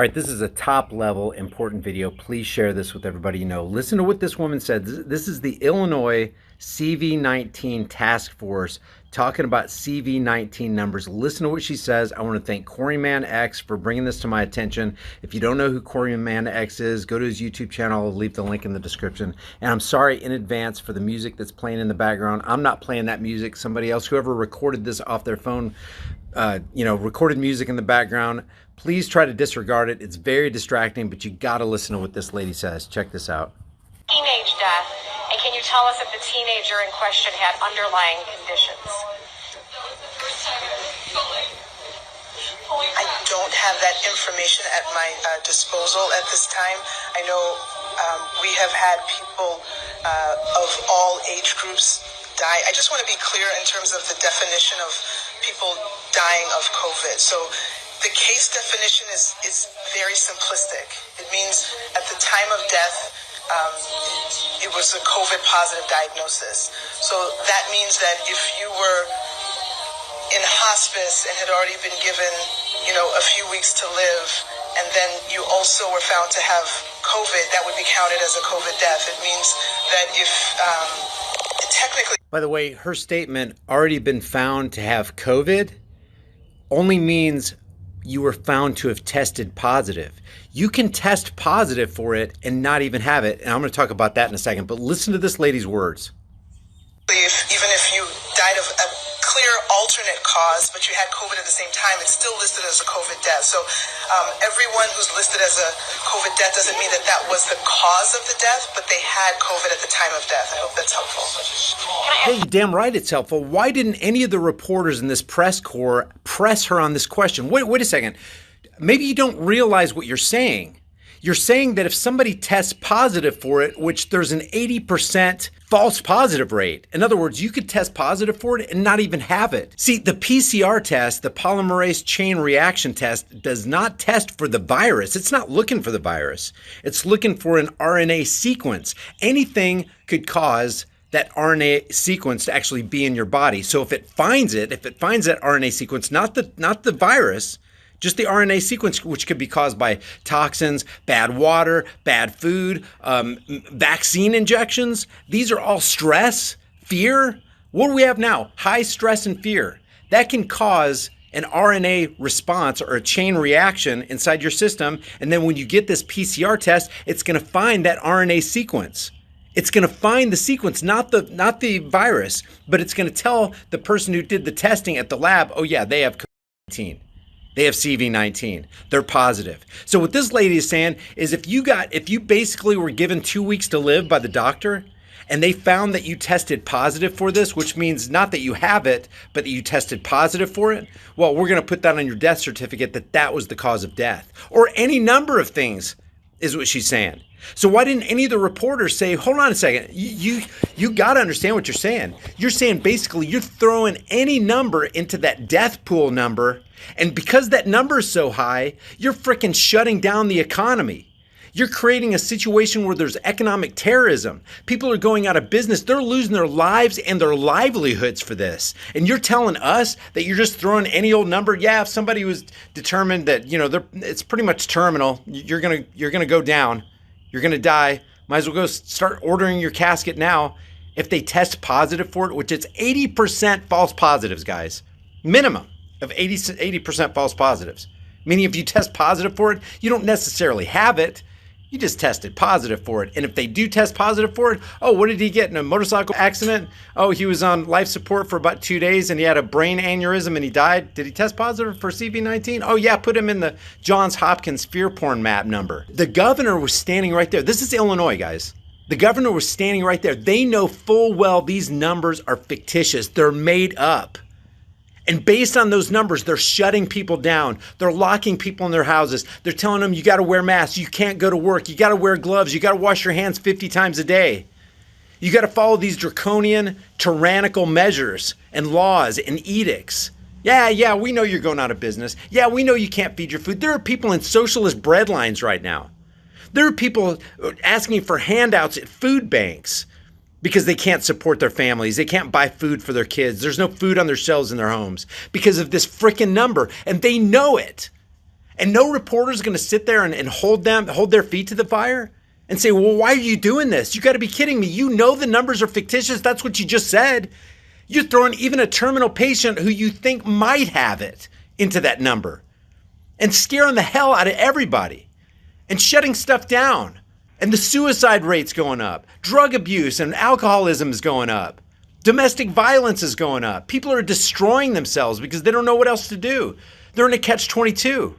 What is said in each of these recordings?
All right, this is a top level important video. Please share this with everybody you know. Listen to what this woman said. This is the Illinois CV19 task force talking about CV19 numbers. Listen to what she says. I want to thank Coreyman X for bringing this to my attention. If you don't know who Coreyman X is, go to his YouTube channel. I'll leave the link in the description. And I'm sorry in advance for the music that's playing in the background. I'm not playing that music. Somebody else, whoever recorded this off their phone, recorded music in the background. Please try to disregard it. It's very distracting, but you got to listen to what this lady says. Check this out. Teenage death, and can you tell us if the teenager in question had underlying conditions? I don't have that information at my disposal at this time. I know we have had people of all age groups die. I just want to be clear in terms of the definition of people dying of COVID. So the case definition is very simplistic. It means at the time of death, it was a COVID positive diagnosis. So that means that if you were in hospice and had already been given, a few weeks to live, and then you also were found to have COVID, that would be counted as a COVID death. It means that if technically... By the way, her statement, already been found to have COVID, only means you were found to have tested positive. You can test positive for it and not even have it. And I'm going to talk about that in a second, but listen to this lady's words. Even if you died of a clear alternate cause, but you had COVID at the same time, it's still listed as a COVID death. So everyone who's listed as a COVID death doesn't mean that that was the cause of the death, but they had COVID at the time of death. I hope that's helpful. Hey, damn right it's helpful. Why didn't any of the reporters in this press corps press her on this question? Wait a second. Maybe you don't realize what you're saying. You're saying that if somebody tests positive for it, which there's an 80% false positive rate. In other words, you could test positive for it and not even have it. See, the PCR test, the polymerase chain reaction test, does not test for the virus. It's not looking for the virus. It's looking for an RNA sequence. Anything could cause that RNA sequence to actually be in your body. So if it finds that RNA sequence, not the virus, just the RNA sequence, which could be caused by toxins, bad water, bad food, vaccine injections. These are all stress, fear. What do we have now? High stress and fear. That can cause an RNA response or a chain reaction inside your system. And then when you get this PCR test, it's going to find that RNA sequence. It's going to find the sequence, not the virus, but it's going to tell the person who did the testing at the lab, oh yeah, they have COVID-19. They have CV19. They're positive. So what this lady is saying is if you basically were given 2 weeks to live by the doctor and they found that you tested positive for this, which means not that you have it, but that you tested positive for it, well, we're going to put that on your death certificate that was the cause of death. Or any number of things is what she's saying. So why didn't any of the reporters say, hold on a second, you got to understand what you're saying. You're saying basically you're throwing any number into that death pool number, and because that number is so high, you're freaking shutting down the economy. You're creating a situation where there's economic terrorism. People are going out of business. They're losing their lives and their livelihoods for this. And you're telling us that you're just throwing any old number? Yeah, if somebody was determined that, it's pretty much terminal, you're gonna go down. You're going to die. Might as well go start ordering your casket now. If they test positive for it, which it's 80% false positives, guys. Minimum of 80% false positives. Meaning if you test positive for it, you don't necessarily have it. You just tested positive for it. And if they do test positive for it, oh, what did he get in a motorcycle accident? Oh, he was on life support for about 2 days and he had a brain aneurysm and he died. Did he test positive for CV19? Oh yeah, put him in the Johns Hopkins fear porn map number. The governor was standing right there. This is Illinois, guys. The governor was standing right there. They know full well these numbers are fictitious. They're made up. And based on those numbers, they're shutting people down. They're locking people in their houses. They're telling them you got to wear masks. You can't go to work. You got to wear gloves. You got to wash your hands 50 times a day. You got to follow these draconian, tyrannical measures and laws and edicts. Yeah, we know you're going out of business. Yeah, we know you can't feed your food. There are people in socialist breadlines right now. There are people asking for handouts at food banks because they can't support their families. They can't buy food for their kids. There's no food on their shelves in their homes because of this freaking number, and they know it. And no reporter is going to sit there and hold their feet to the fire and say, well, why are you doing this? You got to be kidding me. You know the numbers are fictitious. That's what you just said. You're throwing even a terminal patient who you think might have it into that number and scaring the hell out of everybody and shutting stuff down. And the suicide rate's going up. Drug abuse and alcoholism is going up. Domestic violence is going up. People are destroying themselves because they don't know what else to do. They're in a catch-22.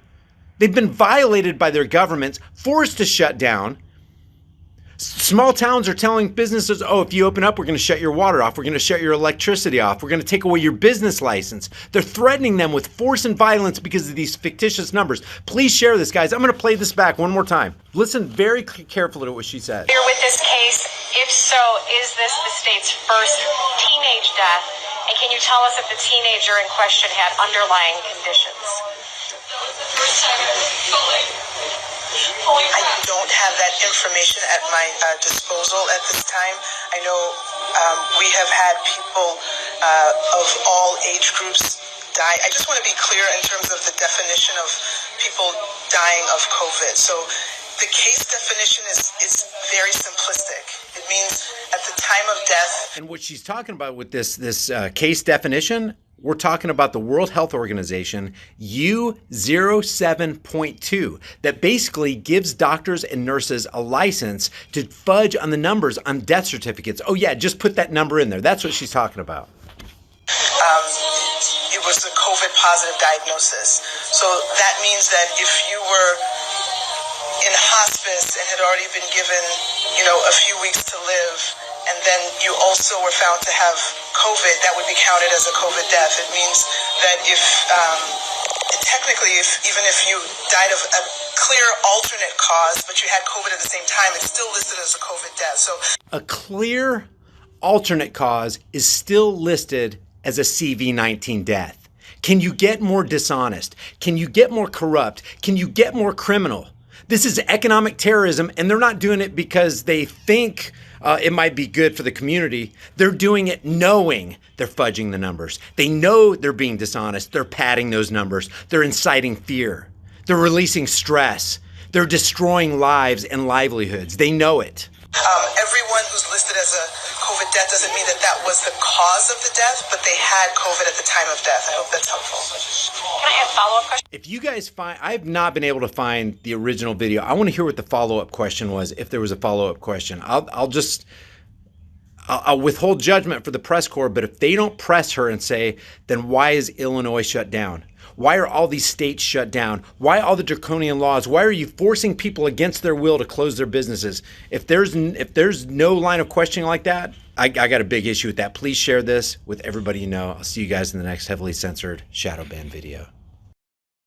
They've been violated by their governments, forced to shut down. Small towns are telling businesses, oh, if you open up, we're going to shut your water off. We're going to shut your electricity off. We're going to take away your business license. They're threatening them with force and violence because of these fictitious numbers. Please share this, guys. I'm going to play this back one more time. Listen very carefully to what she said. Here with this case, if so, is this the state's first teenage death? And can you tell us if the teenager in question had underlying conditions? I don't have that information at my disposal at this time. I know we have had people of all age groups die. I just want to be clear in terms of the definition of people dying of COVID. So the case definition is very simplistic. It means at the time of death. And what she's talking about with this case definition, we're talking about the World Health Organization U07.2 that basically gives doctors and nurses a license to fudge on the numbers on death certificates. Oh yeah, just put that number in there. That's what she's talking about. It was a COVID positive diagnosis. So that means that if you were in hospice and had already been given, a few weeks to live, and then you also were found to have COVID, that would be counted as a COVID death. It means that even if you died of a clear alternate cause, but you had COVID at the same time, it's still listed as a COVID death. So a clear alternate cause is still listed as a CV-19 death. Can you get more dishonest? Can you get more corrupt? Can you get more criminal? This is economic terrorism, and they're not doing it because they think it might be good for the community. They're doing it knowing they're fudging the numbers. They know they're being dishonest. They're padding those numbers. They're inciting fear. They're releasing stress. They're destroying lives and livelihoods. They know it. Everyone who's listed as a COVID death doesn't mean that that was the cause of the death, but they had COVID at the time of death. I hope that's helpful. Can I have a follow-up question? If you guys find, I have not been able to find the original video. I want to hear what the follow-up question was, if there was a follow-up question. I'll withhold judgment for the press corps, but if they don't press her and say, then why is Illinois shut down? Why are all these states shut down? Why all the draconian laws? Why are you forcing people against their will to close their businesses? If there's no line of questioning like that, I got a big issue with that. Please share this with everybody you know. I'll see you guys in the next heavily censored shadow ban video.